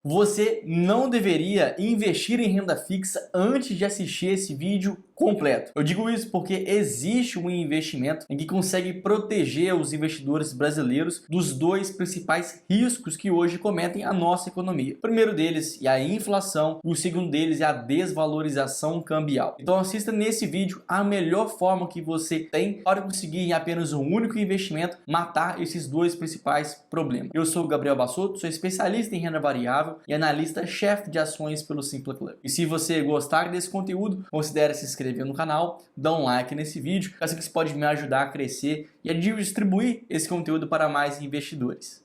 Você não deveria investir em renda fixa antes de assistir esse vídeo completo. Eu digo isso porque existe um investimento em que consegue proteger os investidores brasileiros dos dois principais riscos que hoje cometem a nossa economia. O primeiro deles é a inflação e o segundo deles é a desvalorização cambial. Então assista nesse vídeo a melhor forma que você tem para conseguir em apenas um único investimento matar esses dois principais problemas. Eu sou o Gabriel Bassotto, sou especialista em renda variável e analista-chefe de ações pelo Simpla Club. E se você gostar desse conteúdo, considere se inscrever no canal, dá um like nesse vídeo, assim que isso pode me ajudar a crescer e a distribuir esse conteúdo para mais investidores.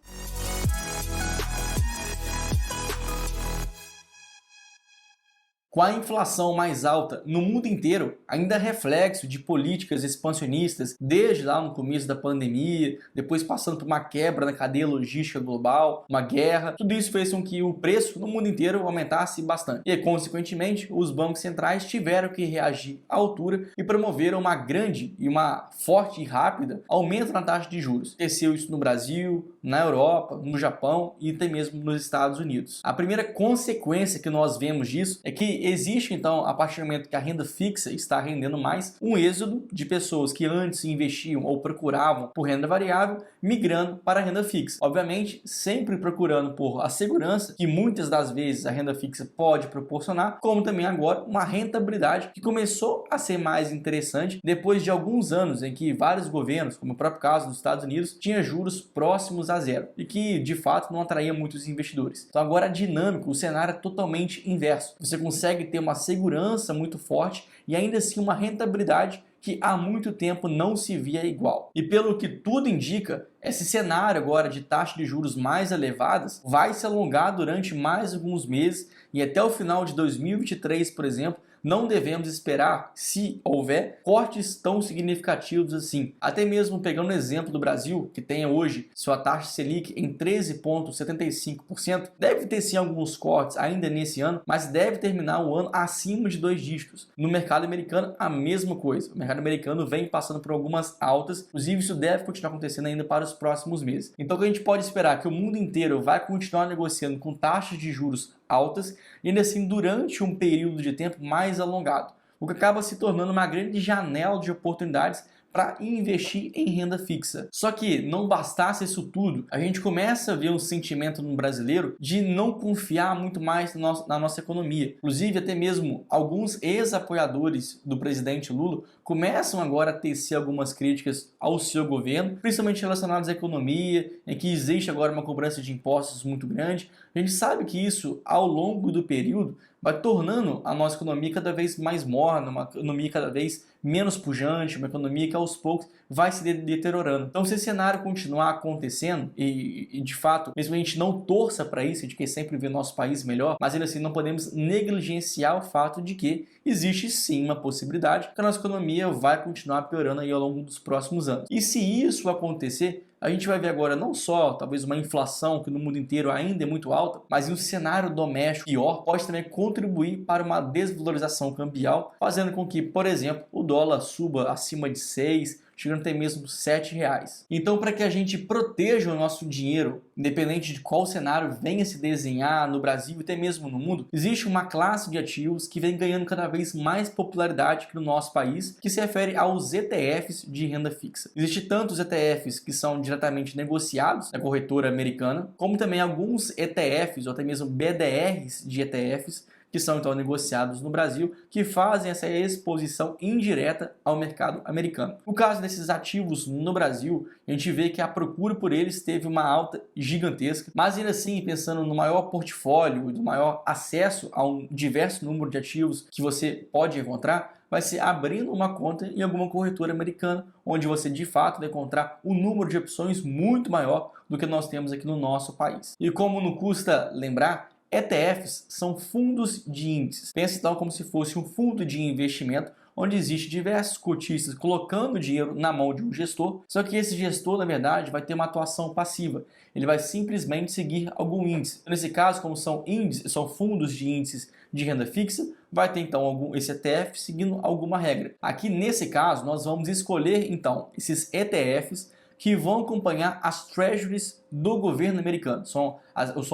Com a inflação mais alta no mundo inteiro, ainda reflexo de políticas expansionistas desde lá no começo da pandemia, depois passando por uma quebra na cadeia logística global, uma guerra, tudo isso fez com que o preço no mundo inteiro aumentasse bastante. E, consequentemente, os bancos centrais tiveram que reagir à altura e promoveram uma grande e uma forte e rápida aumento na taxa de juros. Aconteceu isso no Brasil, na Europa, no Japão e até mesmo nos Estados Unidos. A primeira consequência que nós vemos disso é que existe, então, a partir do momento que a renda fixa está rendendo mais, um êxodo de pessoas que antes investiam ou procuravam por renda variável, migrando para a renda fixa. Obviamente, sempre procurando por a segurança que muitas das vezes a renda fixa pode proporcionar, como também agora uma rentabilidade que começou a ser mais interessante depois de alguns anos em que vários governos, como o próprio caso dos Estados Unidos, tinha juros próximos a zero e que, de fato, não atraía muitos investidores. Então agora a dinâmica, o cenário é totalmente inverso. Você consegue ter uma segurança muito forte e ainda assim uma rentabilidade que há muito tempo não se via igual. E pelo que tudo indica, esse cenário agora de taxa de juros mais elevadas vai se alongar durante mais alguns meses e até o final de 2023, por exemplo, não devemos esperar, se houver, cortes tão significativos assim. Até mesmo pegando o exemplo do Brasil, que tem hoje sua taxa Selic em 13,75%, deve ter sim alguns cortes ainda nesse ano, mas deve terminar o ano acima de 2 dígitos. No mercado americano, a mesma coisa. O mercado americano vem passando por algumas altas, inclusive isso deve continuar acontecendo ainda para os próximos meses. Então o que a gente pode esperar? Que o mundo inteiro vai continuar negociando com taxas de juros altas e ainda assim durante um período de tempo mais alongado, o que acaba se tornando uma grande janela de oportunidades para investir em renda fixa. Só que não bastasse isso tudo, a gente começa a ver um sentimento no brasileiro de não confiar muito mais na nossa economia. Inclusive, até mesmo alguns ex-apoiadores do presidente Lula começam agora a tecer algumas críticas ao seu governo, principalmente relacionadas à economia, em que existe agora uma cobrança de impostos muito grande. A gente sabe que isso, ao longo do período, vai tornando a nossa economia cada vez mais morna, uma economia cada vez menos pujante, uma economia que aos poucos vai se deteriorando. Então, se esse cenário continuar acontecendo e de fato, mesmo a gente não torça para isso, de que sempre vê nosso país melhor, mas ainda assim não podemos negligenciar o fato de que existe sim uma possibilidade que a nossa economia vai continuar piorando aí ao longo dos próximos anos. E se isso acontecer, a gente vai ver agora não só talvez uma inflação que no mundo inteiro ainda é muito alta, mas um cenário doméstico pior pode também contribuir para uma desvalorização cambial, fazendo com que, por exemplo, o dólar suba acima de 6, chegando até mesmo R$7. Então, para que a gente proteja o nosso dinheiro, independente de qual cenário venha se desenhar no Brasil e até mesmo no mundo, existe uma classe de ativos que vem ganhando cada vez mais popularidade aqui no nosso país, que se refere aos ETFs de renda fixa. Existem tantos ETFs que são diretamente negociados na corretora americana, como também alguns ETFs ou até mesmo BDRs de ETFs, que são então negociados no Brasil, que fazem essa exposição indireta ao mercado americano. No caso desses ativos no Brasil, a gente vê que a procura por eles teve uma alta gigantesca, mas ainda assim, pensando no maior portfólio, no maior acesso a um diverso número de ativos que você pode encontrar, vai ser abrindo uma conta em alguma corretora americana, onde você de fato vai encontrar um número de opções muito maior do que nós temos aqui no nosso país. E como não custa lembrar, ETFs são fundos de índices. Pensa então como se fosse um fundo de investimento onde existe diversos cotistas colocando dinheiro na mão de um gestor, só que esse gestor, na verdade, vai ter uma atuação passiva. Ele vai simplesmente seguir algum índice. Nesse caso, como são índices, são fundos de índices de renda fixa, vai ter então esse ETF seguindo alguma regra. Aqui nesse caso, nós vamos escolher então esses ETFs que vão acompanhar as treasuries do governo americano. São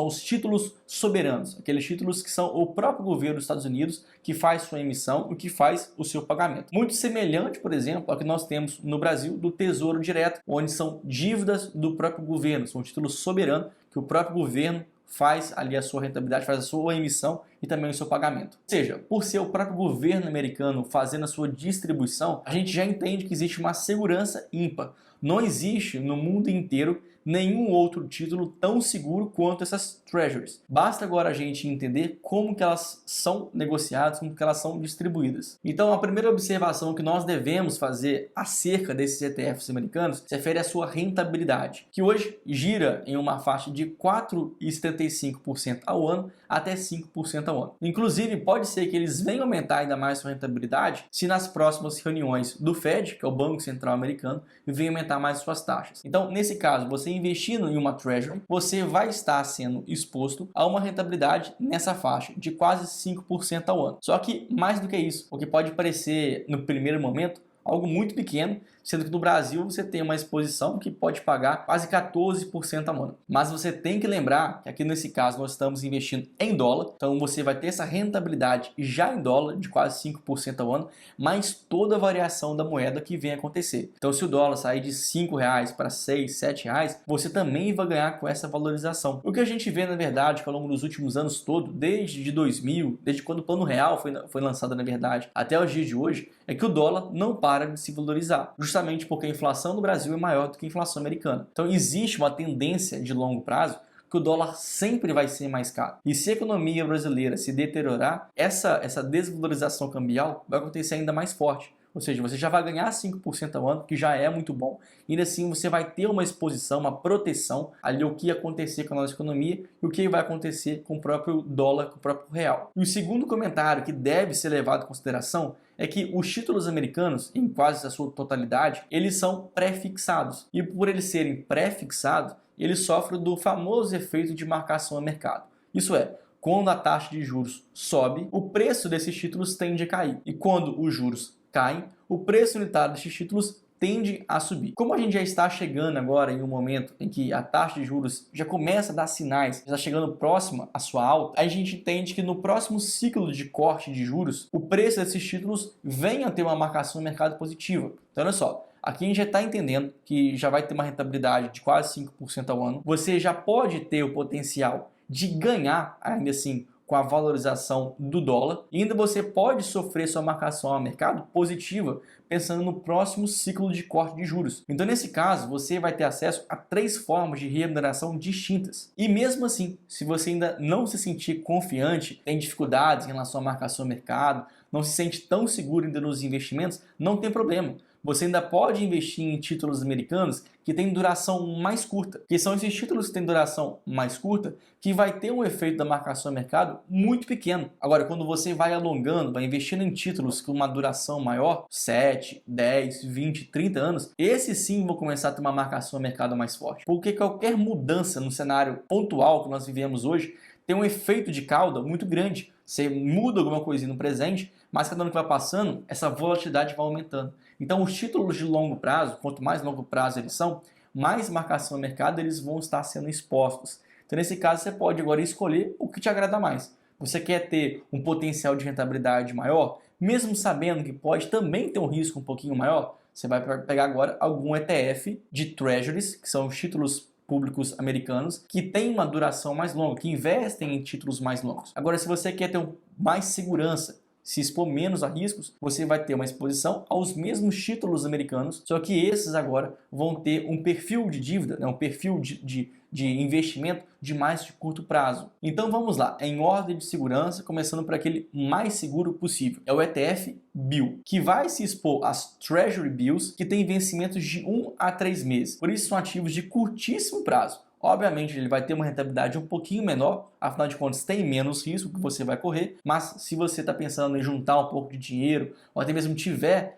os títulos soberanos, aqueles títulos que são o próprio governo dos Estados Unidos que faz sua emissão e que faz o seu pagamento. Muito semelhante, por exemplo, ao que nós temos no Brasil do Tesouro Direto, onde são dívidas do próprio governo, são títulos soberanos que o próprio governo faz ali a sua rentabilidade, faz a sua emissão e também o seu pagamento. Ou seja, por ser o próprio governo americano fazendo a sua distribuição, a gente já entende que existe uma segurança ímpar. Não existe no mundo inteiro nenhum outro título tão seguro quanto essas treasuries. Basta agora a gente entender como que elas são negociadas, como que elas são distribuídas. Então, a primeira observação que nós devemos fazer acerca desses ETFs americanos se refere à sua rentabilidade, que hoje gira em uma faixa de 4,75% ao ano até 5% ao ano. Inclusive, pode ser que eles venham aumentar ainda mais sua rentabilidade se nas próximas reuniões do Fed, que é o Banco Central Americano, venham aumentar mais suas taxas. Então, nesse caso, você investindo em uma Treasury, você vai estar sendo exposto a uma rentabilidade nessa faixa de quase 5% ao ano. Só que mais do que isso, o que pode parecer no primeiro momento algo muito pequeno, sendo que no Brasil você tem uma exposição que pode pagar quase 14% ao ano. Mas você tem que lembrar que aqui nesse caso nós estamos investindo em dólar, então você vai ter essa rentabilidade já em dólar de quase 5% ao ano, mais toda a variação da moeda que vem acontecer. Então se o dólar sair de R$5 para R$6, R$7, você também vai ganhar com essa valorização. O que a gente vê na verdade que ao longo dos últimos anos todo, desde 2000, desde quando o Plano Real foi lançado na verdade, até os dias de hoje, é que o dólar não para de se valorizar, justamente porque a inflação no Brasil é maior do que a inflação americana. Então existe uma tendência de longo prazo que o dólar sempre vai ser mais caro. E se a economia brasileira se deteriorar, essa desvalorização cambial vai acontecer ainda mais forte. Ou seja, você já vai ganhar 5% ao ano, que já é muito bom. E ainda assim você vai ter uma exposição, uma proteção ali o que ia acontecer com a nossa economia e o que vai acontecer com o próprio dólar, com o próprio real. E o segundo comentário que deve ser levado em consideração é que os títulos americanos, em quase a sua totalidade, eles são pré-fixados. E por eles serem pré-fixados, eles sofrem do famoso efeito de marcação a mercado. Isso é, quando a taxa de juros sobe, o preço desses títulos tende a cair. E quando os juros caem, o preço unitário desses títulos tende a subir. Como a gente já está chegando agora em um momento em que a taxa de juros já começa a dar sinais, já está chegando próxima à sua alta, a gente entende que no próximo ciclo de corte de juros, o preço desses títulos venha a ter uma marcação no mercado positiva. Então olha só, aqui a gente já está entendendo que já vai ter uma rentabilidade de quase 5% ao ano. Você já pode ter o potencial de ganhar, ainda assim, com a valorização do dólar, e ainda você pode sofrer sua marcação ao mercado positiva pensando no próximo ciclo de corte de juros. Então nesse caso você vai ter acesso a 3 formas de remuneração distintas. E mesmo assim, se você ainda não se sentir confiante, tem dificuldades em relação à marcação ao mercado, não se sente tão seguro ainda nos investimentos, não tem problema. Você ainda pode investir em títulos americanos que têm duração mais curta, que são esses títulos que têm duração mais curta que vai ter um efeito da marcação ao mercado muito pequeno. Agora, quando você vai alongando, vai investindo em títulos com uma duração maior, 7, 10, 20, 30 anos, esses sim vão começar a ter uma marcação ao mercado mais forte. Porque qualquer mudança no cenário pontual que nós vivemos hoje tem um efeito de cauda muito grande. Você muda alguma coisinha no presente, mas cada ano que vai passando, essa volatilidade vai aumentando. Então, os títulos de longo prazo, quanto mais longo prazo eles são, mais marcação no mercado eles vão estar sendo expostos. Então, nesse caso, você pode agora escolher o que te agrada mais. Você quer ter um potencial de rentabilidade maior, mesmo sabendo que pode também ter um risco um pouquinho maior? Você vai pegar agora algum ETF de Treasuries, que são os títulos públicos americanos, que têm uma duração mais longa, que investem em títulos mais longos. Agora, se você quer ter mais segurança, se expor menos a riscos, você vai ter uma exposição aos mesmos títulos americanos, só que esses agora vão ter um perfil de dívida, um perfil de investimento de mais de curto prazo. Então vamos lá, em ordem de segurança, começando por aquele mais seguro possível. É o ETF Bill, que vai se expor às Treasury Bills, que têm vencimentos de 1 a 3 meses. Por isso são ativos de curtíssimo prazo. Obviamente ele vai ter uma rentabilidade um pouquinho menor, afinal de contas tem menos risco que você vai correr, mas se você está pensando em juntar um pouco de dinheiro, ou até mesmo tiver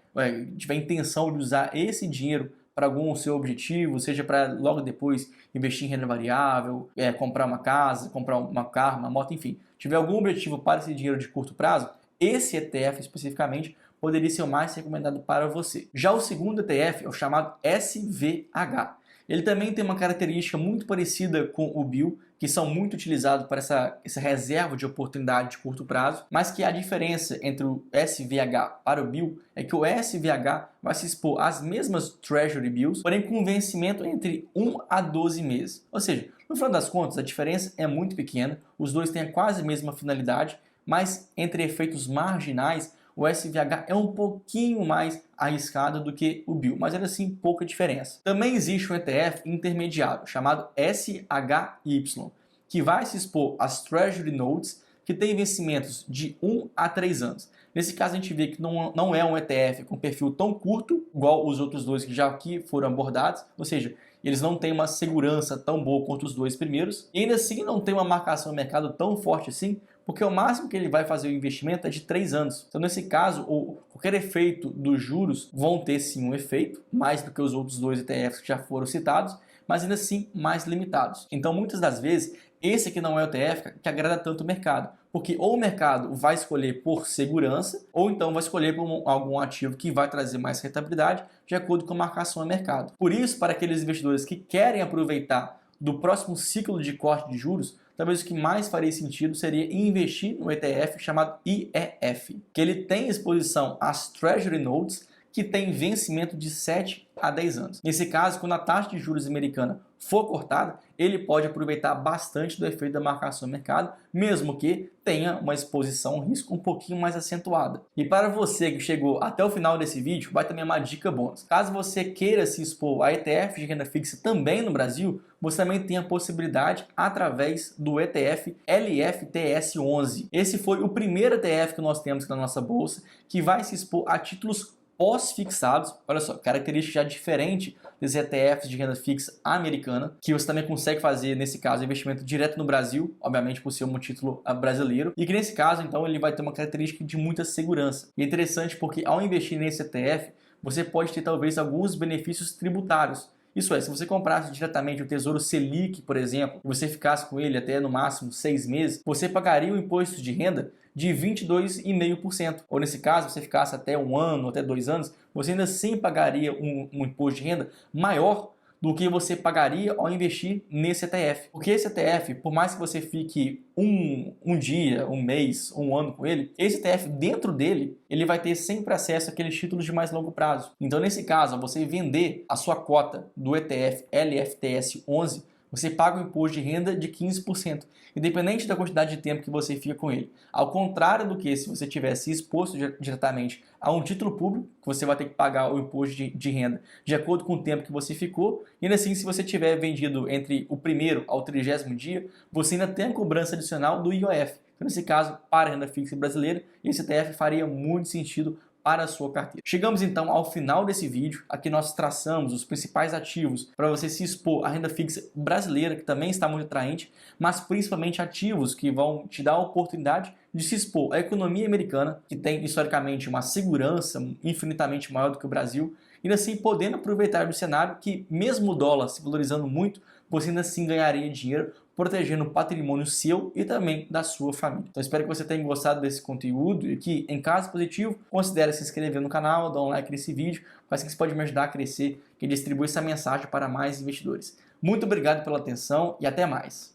intenção de usar esse dinheiro para algum seu objetivo, seja para logo depois investir em renda variável, comprar uma casa, comprar um carro, uma moto, enfim, tiver algum objetivo para esse dinheiro de curto prazo, esse ETF especificamente poderia ser o mais recomendado para você. Já o segundo ETF é o chamado SVH. Ele também tem uma característica muito parecida com o BIL, que são muito utilizados para essa reserva de oportunidade de curto prazo, mas que a diferença entre o SVH para o BIL é que o SVH vai se expor às mesmas Treasury Bills, porém com vencimento entre 1 a 12 meses. Ou seja, no final das contas, a diferença é muito pequena, os dois têm quase a mesma finalidade, mas entre efeitos marginais, o SVH é um pouquinho mais arriscado do que o BIL, mas ainda assim pouca diferença. Também existe um ETF intermediário chamado SHY, que vai se expor às Treasury Notes, que tem vencimentos de 1 a 3 anos. Nesse caso a gente vê que não é um ETF com perfil tão curto, igual os outros dois que já aqui foram abordados, ou seja, eles não têm uma segurança tão boa quanto os dois primeiros, e ainda assim não tem uma marcação no mercado tão forte assim, porque o máximo que ele vai fazer o investimento é de 3 anos. Então, nesse caso, qualquer efeito dos juros vão ter sim um efeito, mais do que os outros dois ETFs que já foram citados, mas ainda assim mais limitados. Então, muitas das vezes, esse aqui não é o ETF que agrada tanto o mercado, porque ou o mercado vai escolher por segurança, ou então vai escolher por algum ativo que vai trazer mais rentabilidade de acordo com a marcação a mercado. Por isso, para aqueles investidores que querem aproveitar do próximo ciclo de corte de juros, talvez o que mais faria sentido seria investir no ETF chamado IEF, que ele tem exposição às Treasury Notes, que tem vencimento de 7 a 10 anos. Nesse caso, quando a taxa de juros americana for cortada, ele pode aproveitar bastante do efeito da marcação no mercado, mesmo que tenha uma exposição ao risco um pouquinho mais acentuada. E para você que chegou até o final desse vídeo, vai também uma dica bônus. Caso você queira se expor a ETF de renda fixa também no Brasil, você também tem a possibilidade através do ETF LFTS11. Esse foi o primeiro ETF que nós temos na nossa bolsa, que vai se expor a títulos pós-fixados. Olha só, característica já diferente desses ETFs de renda fixa americana, que você também consegue fazer, nesse caso, investimento direto no Brasil, obviamente por ser um título brasileiro, e que nesse caso, então, ele vai ter uma característica de muita segurança. E é interessante porque ao investir nesse ETF, você pode ter talvez alguns benefícios tributários. Isso é, se você comprasse diretamente o Tesouro Selic, por exemplo, e você ficasse com ele até no máximo 6 meses, você pagaria o imposto de renda de 22,5%. Ou nesse caso, você ficasse até 1 ano, até 2 anos, você ainda assim pagaria um imposto de renda maior do que você pagaria ao investir nesse ETF. Porque esse ETF, por mais que você fique um dia, um mês, um ano com ele, esse ETF, dentro dele, ele vai ter sempre acesso àqueles títulos de mais longo prazo. Então, nesse caso, ao você vender a sua cota do ETF LFTS11, você paga um imposto de renda de 15%, independente da quantidade de tempo que você fica com ele. Ao contrário do que se você tivesse exposto diretamente a um título público, que você vai ter que pagar o imposto de renda de acordo com o tempo que você ficou, e ainda assim, se você tiver vendido entre o primeiro ao 30º dia, você ainda tem a cobrança adicional do IOF. Então, nesse caso, para a renda fixa brasileira, esse ETF faria muito sentido para a sua carteira. Chegamos então ao final desse vídeo. Aqui nós traçamos os principais ativos para você se expor à renda fixa brasileira, que também está muito atraente, mas principalmente ativos que vão te dar a oportunidade de se expor à economia americana, que tem historicamente uma segurança infinitamente maior do que o Brasil, e assim podendo aproveitar do cenário que, mesmo o dólar se valorizando muito, você ainda assim ganharia dinheiro protegendo o patrimônio seu e também da sua família. Então espero que você tenha gostado desse conteúdo e que, em caso positivo, considere se inscrever no canal, dar um like nesse vídeo, assim que isso pode me ajudar a crescer e distribuir essa mensagem para mais investidores. Muito obrigado pela atenção e até mais!